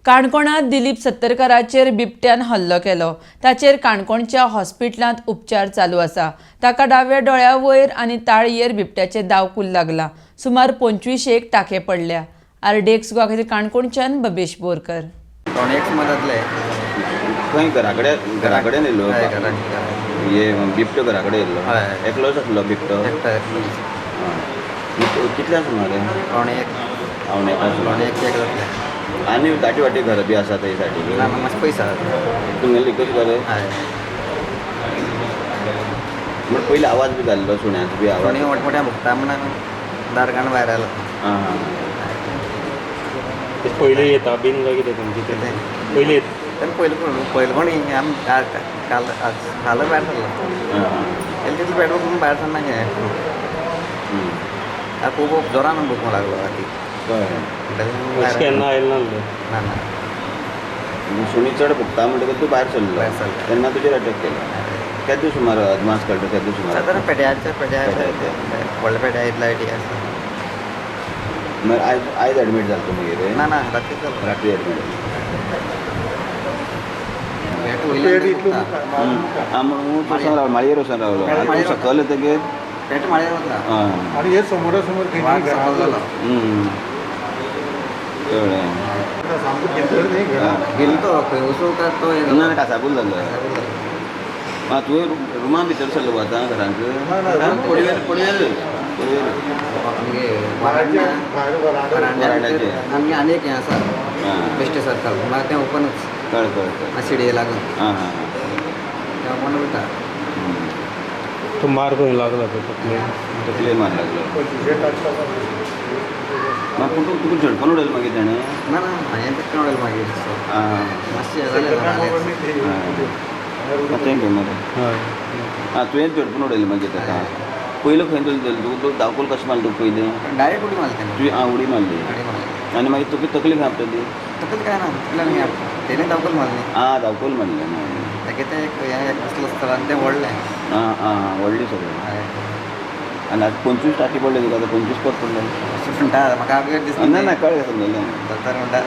काणकोणात दिलीप सत्तरकराचेर बिबट्यान हल्लो केलो। ताचेर काणकोणच्या हॉस्पिटलांत उपचार चालू आसा। ताका डाव्या दोळ्या वयर आनी ताळयेर बिबट्याचे दावकूल लागला। सुमार 25 टाके पडल्या। आरडीएक्स गोवा खातीर काणकोणच्यान बबेश बोरकर। खंय घराकडेन येयलो हे बिबटो घराकडे येयलो एकलोच आसलो बिबटो कितल्या सुमार आनी दाटी वाटी घर बी आसा थंय सायडीक मातशें पयसा तुमगेलें एकूच घर म्हण पयलीं आवाज बी जाल्लो सुण्याचो बी आवाज मोठ्या भुकता म्हणून दारकान भायर आयलो पयलीं येता बीन काय कितें तुमचें तें पयलीं येता पयलीं कोणी आमी फाल्यां भायर सरलो तेल तितलें पेट्रोल करून भायर सरना खूब जोरान भुकूंक लागलो राती केन्ना आयलो नासलो ना सुणी चड भुकता म्हणटकच तूं भायर सरलो तेन्ना तुजेर अटॅक केलो केदो सुमार अदमास कळटा केदो सुमार सादारण पेड्याच्या व्हडल्या पेड्या लायटी आसा मागीर आयज एडमीट जालो तूं मागीर ना राती जालो रात्री एडमीट माळयेर वचून रावलो सकयल येतकीर पेट माळयेर वता आणि हे समोर गेलो तो खंय वचूं काय तो ना कासाबूल जालो तुवें रुमा भितर सरलो आतां घरांक पडवेर आमगे आनी एक हें आसा बेश्टे सर्कल म्हाका तें ओपनूच कळ शिडये लागून हां तें ओपन उरता तो मार खंय लागला तो तकले मार लागलो पूण तुका झडपून उडयलो मागीर ताणें ना हांवें तें उडयलो मागीर मातशें हें तें घे मरे तुवें झडपून उडयलें मागीर ताका पयलो खंय तूं दावकूल कशें मारलो तुका पयलीं डायरेक्ट उडी मारली तेणें तुवें उडी मारली आनी मागीर तुका तकली खंय आपटली तकली काय ना तकल्यान तेणें दावकूल मारली दावकूल मारलें तागे तें हें कसलो आसता आनी तें व्हडलें व्हडली सगळें आनी आतां 25 टाकी पडले तुका आतां 25 परत पडले म्हणटा म्हाका दिसता ना कळ्ळें समजलें म्हणटा